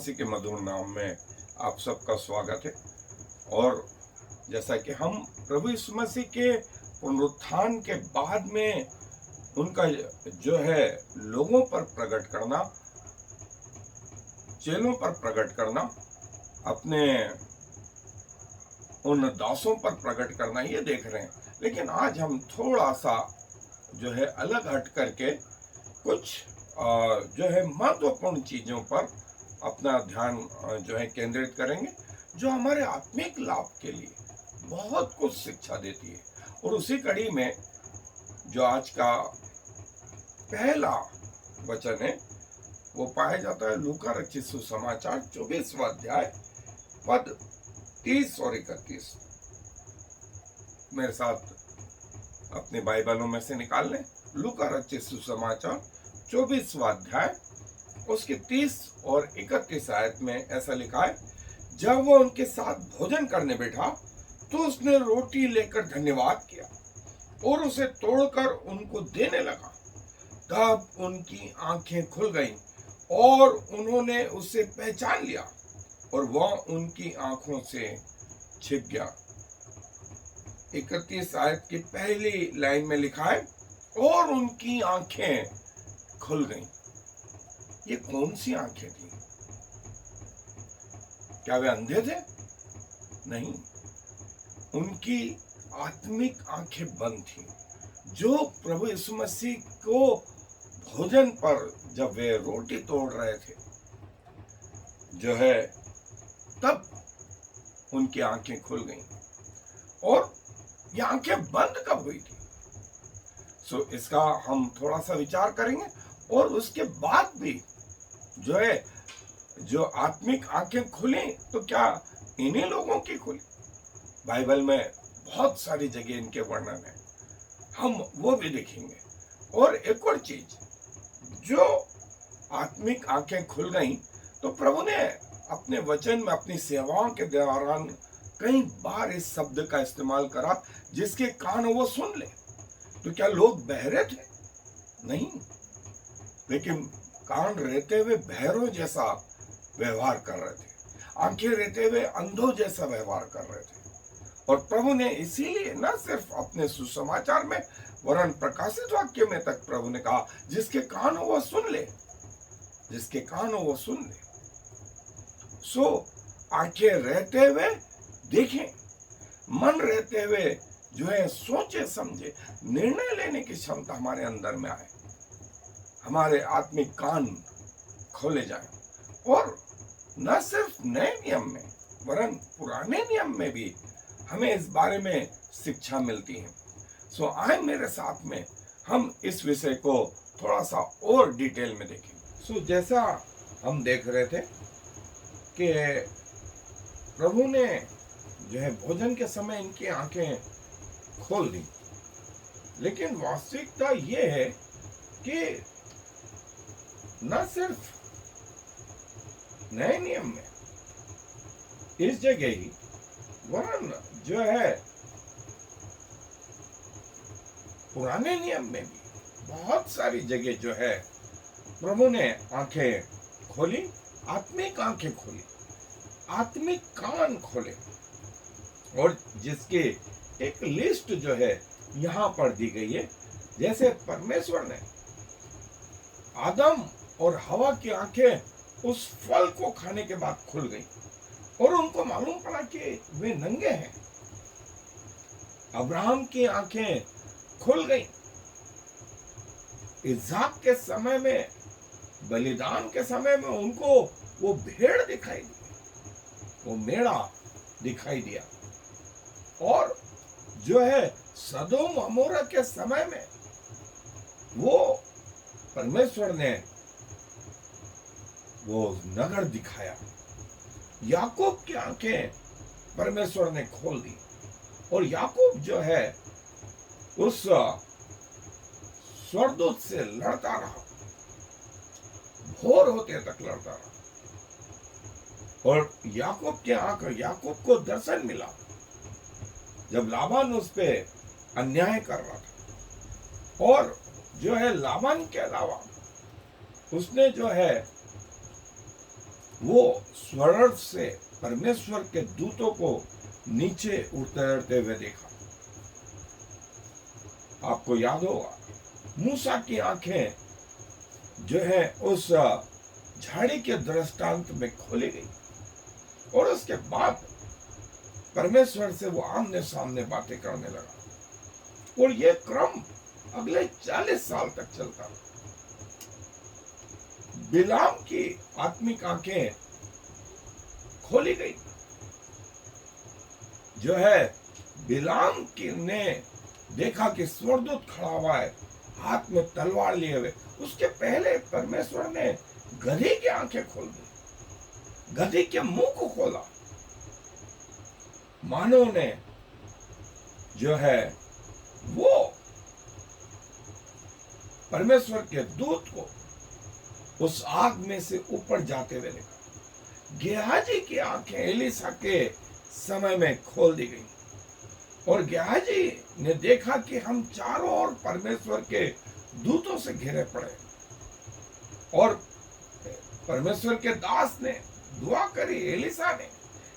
मसीह के मधुर नाम में आप सबका स्वागत है। और जैसा कि हम प्रभु यीशु मसीह के पुनरुत्थान के बाद में उनका जो है लोगों पर प्रकट करना, चेलों पर प्रकट करना, अपने उन दासों पर प्रकट करना, ये देख रहे हैं। लेकिन आज हम थोड़ा सा जो है अलग हट करके कुछ जो है महत्वपूर्ण चीजों पर अपना ध्यान जो है केंद्रित करेंगे, जो हमारे आत्मिक लाभ के लिए बहुत कुछ शिक्षा देती है। और उसी कड़ी में जो आज का पहला वचन है वो पाया जाता है लूका रचित सुसमाचार 24वां अध्याय पद 30 और 31। मेरे साथ अपने बाइबलों में से निकाल लें। लूका रचित सुसमाचार 24वां अध्याय उसके 30 और 31 आयत में ऐसा लिखा है, जब वो उनके साथ भोजन करने बैठा तो उसने रोटी लेकर धन्यवाद किया और उसे तोड़कर उनको देने लगा। तब उनकी आंखें खुल गईं और उन्होंने उसे पहचान लिया और वह उनकी आंखों से छिप गया। 31 आयत की पहली लाइन में लिखा है, और उनकी आंखें खुल गईं। ये कौन सी आंखें थी? क्या वे अंधे थे? नहीं, उनकी आत्मिक आंखें बंद थी। जो प्रभु यीशु मसीह को भोजन पर जब वे रोटी तोड़ रहे थे जो है, तब उनकी आंखें खुल गईं। और ये आंखें बंद कब हुई थी? इसका हम थोड़ा सा विचार करेंगे। और उसके बाद भी जो है, जो आत्मिक आंखें खुली तो क्या इन्हीं लोगों की खुली? बाइबल में बहुत सारी जगह इनके वर्णन है, हम वो भी देखेंगे। और एक और चीज, जो आत्मिक आंखें खुल गईं तो प्रभु ने अपने वचन में अपनी सेवाओं के दौरान कई बार इस शब्द का इस्तेमाल करा, जिसके कान वो सुन ले। तो क्या लोग बहरे थे? नहीं, लेकिन कान रहते हुए बहरों जैसा व्यवहार कर रहे थे, आंखें रहते हुए अंधों जैसा व्यवहार कर रहे थे। और प्रभु ने इसीलिए न सिर्फ अपने सुसमाचार में वरन प्रकाशित वाक्य में तक प्रभु ने कहा, जिसके कान हो वो सुन ले, जिसके कान हो वो सुन ले। आंखें रहते हुए देखें, मन रहते हुए जो है सोचे समझे, निर्णय लेने की क्षमता हमारे अंदर में आए, हमारे आत्मिक कान खोले जाएं। और न सिर्फ नए नियम में वरन पुराने नियम में भी हमें इस बारे में शिक्षा मिलती है। आए मेरे साथ में हम इस विषय को थोड़ा सा और डिटेल में देखें। जैसा हम देख रहे थे कि प्रभु ने जो है भोजन के समय इनकी आंखें खोल दी, लेकिन वास्तविकता ये है कि न सिर्फ नए नियम में इस जगह ही वरन जो है पुराने नियम में भी बहुत सारी जगह जो है प्रभु ने आंखें खोली, आत्मिक आंखें खोली, आत्मिक कान खोले। और जिसके एक लिस्ट जो है यहां पर दी गई है। जैसे परमेश्वर ने आदम और हवा की आंखें उस फल को खाने के बाद खुल गई और उनको मालूम पड़ा कि वे नंगे हैं। अब्राहम की आंखें खुल गई। इज़ाक के समय में, बलिदान के समय में उनको वो भेड़ दिखाई दी, वो मेढ़ा दिखाई दिया। और जो है सदोम अमोरा के समय में वो परमेश्वर ने वो नगर दिखाया। याकूब की आंखें परमेश्वर ने खोल दी और याकूब जो है उस स्वर्गदूत से लड़ता रहा, भोर होते तक लड़ता रहा। और याकूब की आंख, याकूब को दर्शन मिला जब लाबान उस पे अन्याय कर रहा था। और जो है लाबान के अलावा उसने जो है वो स्वर्ग से परमेश्वर के दूतों को नीचे उतरते हुए देखा। आपको याद होगा मूसा की आंखें जो है उस झाड़ी के दृष्टांत में खोली गई और उसके बाद परमेश्वर से वो आमने सामने बातें करने लगा और ये क्रम अगले 40 साल तक चलता। बिलाम की आत्मिक आंखें खोली गई, जो है बिलाम की ने देखा कि स्वर्गदूत खड़ा हुआ है हाथ में तलवार लिए हुए। उसके पहले परमेश्वर ने गधी की आंखें खोल दी, गधी के मुंह को खोला। मानव ने जो है वो परमेश्वर के दूत को उस आग में से ऊपर जाते हुए देखा। गेहाजी की आंखें एलिसा के समय में खोल दी गई और गेहाजी ने देखा कि हम चारों ओर परमेश्वर के दूतों से घिरे पड़े और परमेश्वर के दास ने दुआ करी एलिसा ने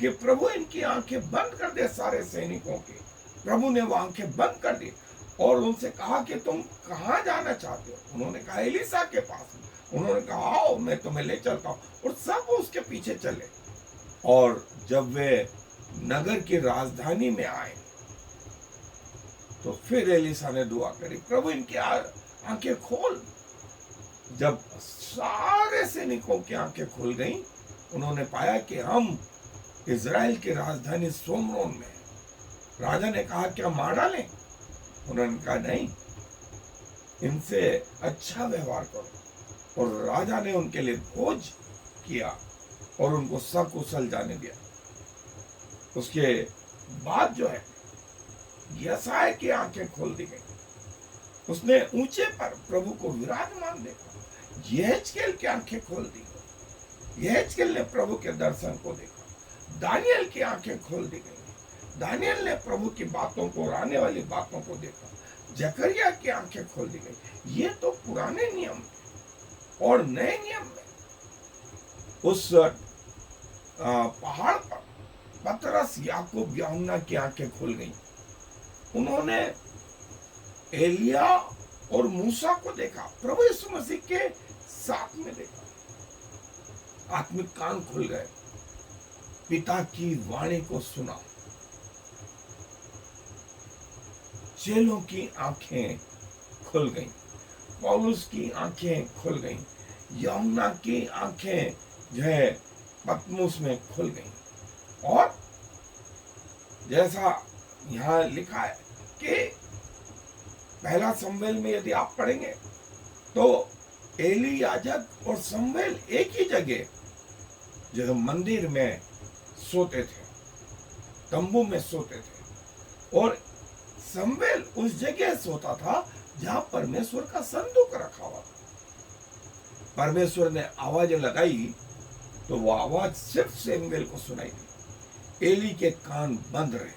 कि प्रभु इनकी आंखें बंद कर दे सारे सैनिकों की। प्रभु ने वो आंखें बंद कर दी और उनसे कहा कि तुम कहां जाना चाहते हो। उन्होंने कहा एलिसा के पास। उन्होंने कहा आओ मैं तुम्हें ले चलता हूं और सब उसके पीछे चले। और जब वे नगर की राजधानी में आए तो फिर एलिसा ने दुआ करी प्रभु इनकी आंखें खोल। जब सारे सैनिकों की आंखें खुल गईं, उन्होंने पाया कि हम इजराइल की राजधानी सोमरोन में। राजा ने कहा क्या मार डालें? उन्होंने कहा नहीं, इनसे अच्छा व्यवहार करो। और राजा ने उनके लिए भोज किया और उनको सकुशल जाने दिया। उसके बाद जो है यशायाह की आंखें खोल दी गई। उसने ऊंचे पर प्रभु को विराजमान देखा। यहेजकेल की आंखें खोल दी गई। यहेजकेल ने प्रभु के दर्शन को देखा। दानियल की आंखें खोल दी गई। दानियल ने प्रभु की बातों को और आने वाली बातों को देखा। जकरिया की आंखें खोल दी गई। ये तो पुराने नियम में और नए नियम में उस पहाड़ पर पतरस याकूब यूहन्ना की आंखें खुल गई। उन्होंने एलिया और मूसा को देखा, प्रभु यीशु मसीह के साथ में देखा। आत्मिक कान खुल गए, पिता की वाणी को सुना। चेलों की आंखें खुल गईं, पौलुस की आंखें खुल गईं, यूहन्ना की आंखें जो है पतमुस में खुल गईं। और जैसा यहां लिखा है कि पहला शमूएल में यदि आप पढ़ेंगे तो एली याजक और शमूएल एक ही जगह जो है मंदिर में सोते थे, तंबू में सोते थे। और शमूएल उस जगह सोता था जहां परमेश्वर का संदूक रखा हुआ था। परमेश्वर ने आवाज लगाई तो वो आवाज सिर्फ शमूएल को सुनाई दी। एली के कान बंद रहे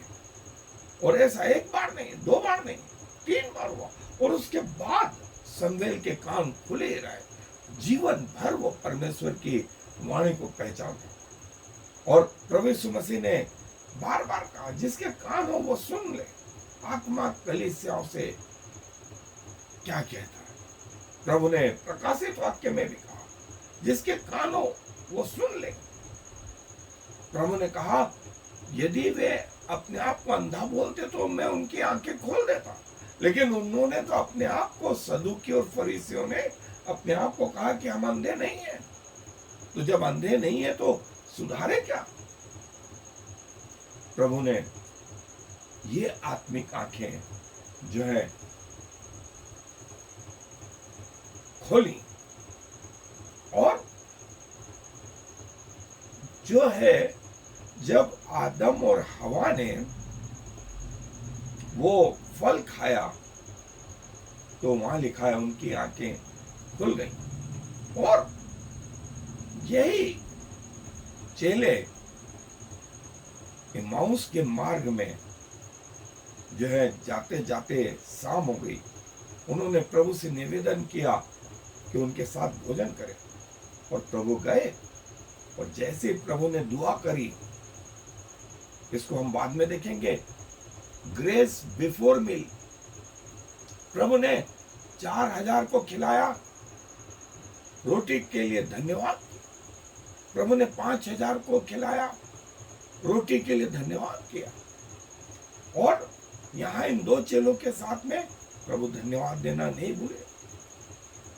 और ऐसा एक बार नहीं, दो बार नहीं, 3 बार हुआ। और उसके बाद शमूएल के कान खुले रहे। जीवन भर वो परमेश्वर की वाणी को पहचानते। और प्रभु यीशु मसीह ने बार बार कहा जिसके कान हो वो सुन ले। आत्मा कलीसियाओं से क्या कहता है। प्रभु ने प्रकाशित वाक्य में भी कहा जिसके कान हो वो सुन ले। प्रभु ने कहा यदि वे अपने आप को अंधा बोलते तो मैं उनकी आंखें खोल देता। लेकिन उन्होंने तो अपने आप को, सदूकी और फरीसियों ने अपने आप को कहा कि हम अंधे नहीं हैं। तो जब अंधे नहीं है तो सुधारे क्या? प्रभु ने ये आत्मिक आंखें जो है खोली और जो है जब आदम और हवा ने वो फल खाया तो वहां लिखा है उनकी आंखें खुल गई। और यही चेले इम्माउस के मार्ग में जो है जाते जाते शाम हो गई। उन्होंने प्रभु से निवेदन किया कि उनके साथ भोजन करें और प्रभु गए और जैसे प्रभु ने दुआ करी, इसको हम बाद में देखेंगे, ग्रेस बिफोर मील, प्रभु ने 4000 को खिलाया, रोटी के लिए धन्यवाद। प्रभु ने 5000 को खिलाया, रोटी के लिए धन्यवाद किया। और यहाँ इन 2 चेलों के साथ में प्रभु धन्यवाद देना नहीं भूले।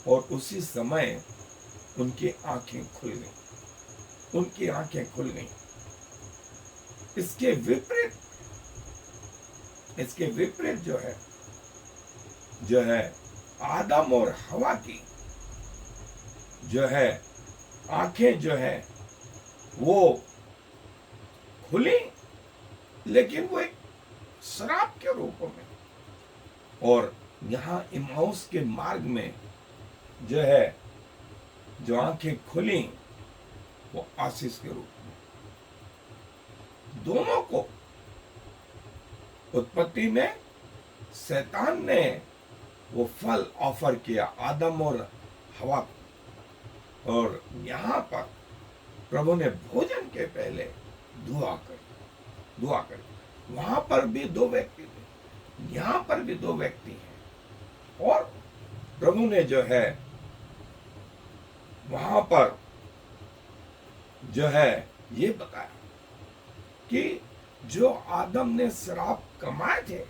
और उसी समय उनकी आंखें खुल गई, उनकी आंखें खुल गई। इसके विपरीत जो है आदम और हवा की जो है आंखें जो है वो खुली, लेकिन वो एक श्राप के रूप में। और यहाँ इमाउस के मार्ग में जो है जो आंखें खुली वो आशीष के रूप में। दोनों को उत्पत्ति में शैतान ने वो फल ऑफर किया आदम और हवा को, और यहाँ पर प्रभु ने भोजन के पहले दुआ करी। वहां पर भी 2 व्यक्ति थे, यहाँ पर भी 2 व्यक्ति हैं। और प्रभु ने जो है वहां पर जो है ये बताया कि जो आदम ने श्राप कमाए थे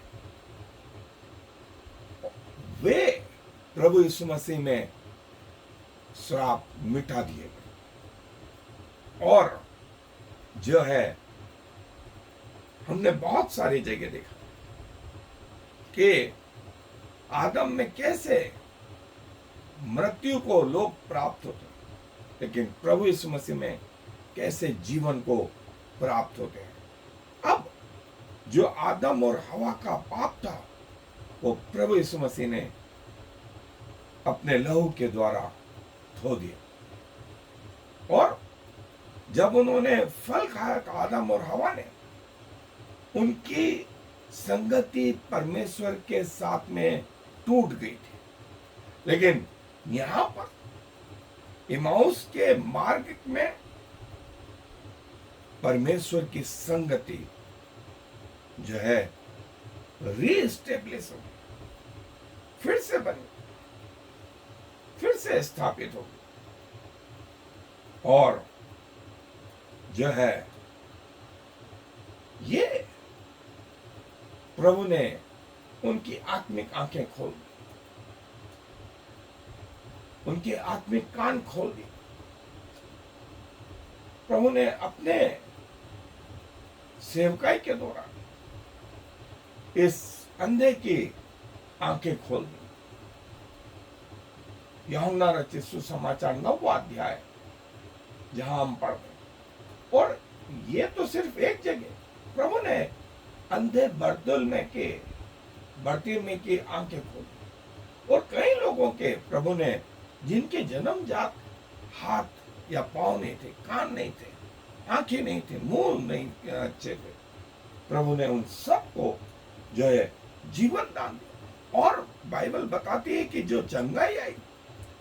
वे प्रभु यीशु मसीह में श्राप मिटा दिए गए। और जो है हमने बहुत सारी जगह देखा कि आदम में कैसे मृत्यु को लोग प्राप्त होते हैं, लेकिन प्रभु यीशु मसीह में कैसे जीवन को प्राप्त होते हैं। अब जो आदम और हवा का पाप था वो प्रभु यीशु मसीह ने अपने लहू के द्वारा धो दिया। और जब उन्होंने फल खाया तो आदम और हवा ने, उनकी संगति परमेश्वर के साथ में टूट गई थी। लेकिन यहां पर इमाउस के मार्ग में परमेश्वर की संगति जो है रीएस्टेब्लिश होगी, फिर से बनी, फिर से स्थापित होगी। और जो है ये प्रभु ने उनकी आत्मिक आंखें खोल दी, उनके आत्मिक कान खोल दिए। प्रभु ने अपने सेवकाई के दौरान इस अंधे की आंखें खोल दी। यूहन्ना रचित सुसमाचार 9वां अध्याय जहां हम पढ़ रहे, और ये तो सिर्फ एक जगह प्रभु ने अंधे बर्तुल्मै की आंखें खोली। और कई लोगों के प्रभु ने, जिनके जन्मजात हाथ या पांव नहीं थे, कान नहीं थे, आंखें नहीं थे, मुंह नहीं अच्छे थे, प्रभु ने उन सबको जो है जीवन दान दिया। और बाइबल बताती है कि जो चंगाई आई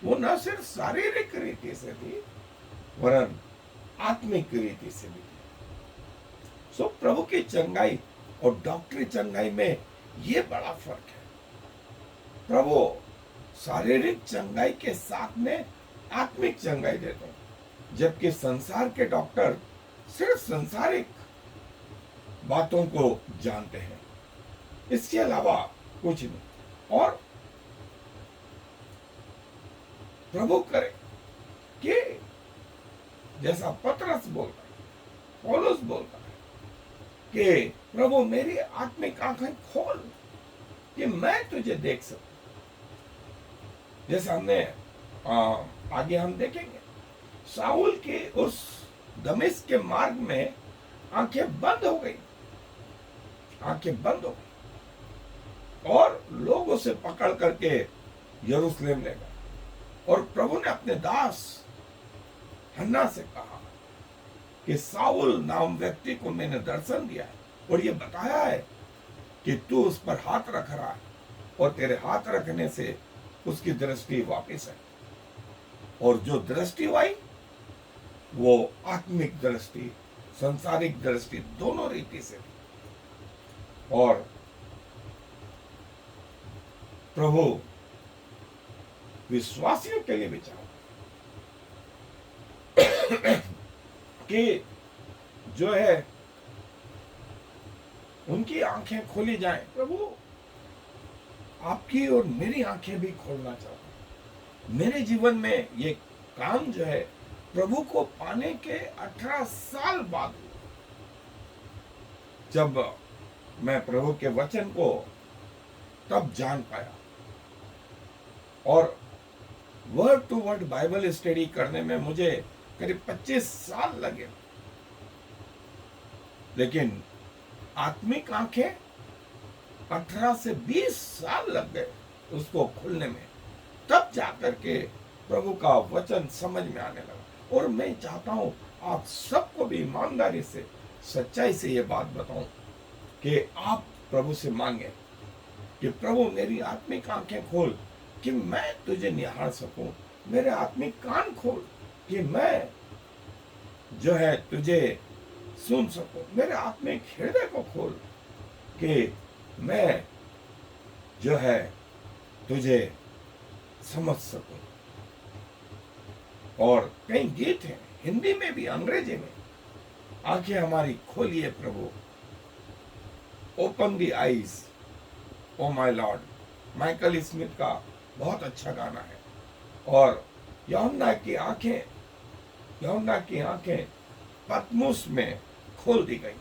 वो न सिर्फ शारीरिक रीति से थी वरन आत्मिक रीति से भी थी। सो प्रभु की चंगाई और डॉक्टरी चंगाई में ये बड़ा फर्क है। प्रभु शारीरिक चंगाई के साथ में आत्मिक चंगाई देते हैं, जबकि संसार के डॉक्टर सिर्फ संसारिक बातों को जानते हैं, इसके अलावा कुछ नहीं। और प्रभु करे कि जैसा पतरस बोलता है, पौलुस बोलता है कि प्रभु मेरी आत्मिक आंखें खोल कि मैं तुझे देख सकूं। जैसा हमने आगे हम देखेंगे, शाऊल के उस दमिश्क के मार्ग में आंखें बंद हो गई, आंखें बंद हो गई, और लोग उसे पकड़ करके यरूशलेम ले गए। और प्रभु ने अपने दास हन्ना से कहा कि साउल नाम व्यक्ति को मैंने दर्शन दिया है और ये बताया है कि तू उस पर हाथ रख रहा है, और तेरे हाथ रखने से उसकी दृष्टि वापस है। और जो दृष्टि आई वो आत्मिक दृष्टि, संसारिक दृष्टि दोनों रीति से थी। और प्रभु विश्वासियों के लिए भी चाहता कि जो है उनकी आंखें खोली जाएं। प्रभु आपकी और मेरी आंखें भी खोलना चाहता हूं। मेरे जीवन में ये काम जो है प्रभु को पाने के 18 साल बाद, जब मैं प्रभु के वचन को तब जान पाया और word to word Bible study करने में मुझे करीब 25 साल लगे, लेकिन आत्मिक आंखें 18 से 20 साल लग गए उसको खुलने में, तब जाकर के प्रभु का वचन समझ में आने लगा। और मैं चाहता हूं आप सबको भी ईमानदारी से, सच्चाई से ये बात बताऊं कि आप प्रभु से मांगे कि प्रभु मेरी आत्मिक आंखें खोल कि मैं तुझे निहार सकूं, मेरे आत्मिक कान खोल कि मैं जो है तुझे सुन सकूं, मेरे आत्मिक हृदय को खोल कि मैं जो है तुझे समझ सकूं। और कई गीत हैं हिंदी में भी अंग्रेजी में, आंखें हमारी खोलिए प्रभु, open the eyes O my lord, Michael Smith का बहुत अच्छा गाना है। और यूहन्ना की आंखें पतमुस में खोल दी गई,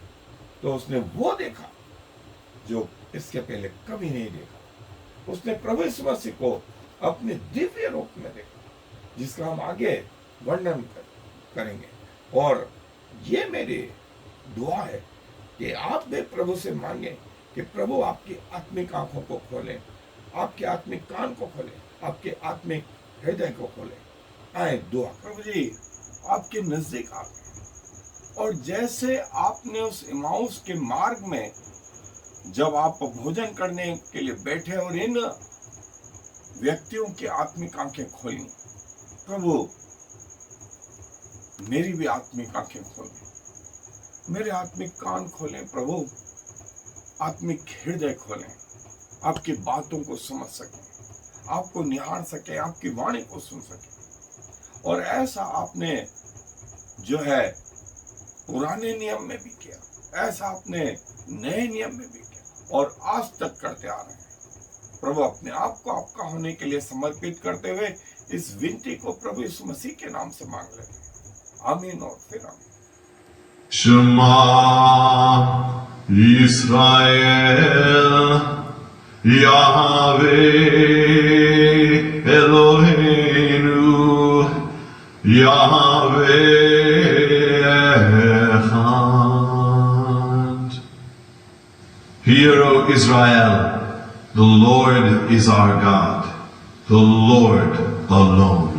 तो उसने वो देखा जो इसके पहले कभी नहीं देखा। उसने प्रभु यीशु मसीह को अपने दिव्य रूप में देखा, जिसका हम आगे वर्णन करेंगे। और ये मेरी दुआ है कि आप भी प्रभु से मांगे कि प्रभु आपकी आत्मिक आंखों को खोलें, आपके आत्मिक कान को खोलें, आपके आत्मिक हृदय को खोलें। आए दुआ। प्रभु जी आपके नजदीक आ गए, और जैसे आपने उस इमाउस के मार्ग में जब आप भोजन करने के लिए बैठे और इन व्यक्तियों की आत्मिक आंखें खोली, प्रभु मेरी भी आत्मिक आंखें खोलें, मेरे आत्मिक कान खोलें प्रभु, आत्मिक हृदय खोलें, आपकी बातों को समझ सकें, आपको निहार सके, आपकी वाणी को सुन सके। और ऐसा आपने जो है पुराने नियम में भी किया, ऐसा आपने नए नियम में भी किया और आज तक करते आ रहे हैं। प्रभु अपने आप को आपका होने के लिए समर्पित करते हुए इस विनती को प्रभु यीशु मसीह के नाम से मांग लेते हैं। आमीन और फिर आमीन। Shema Yisrael Yahweh Eloheinu Yahweh Echad. Hear, O Israel, the Lord is our God, the Lord alone.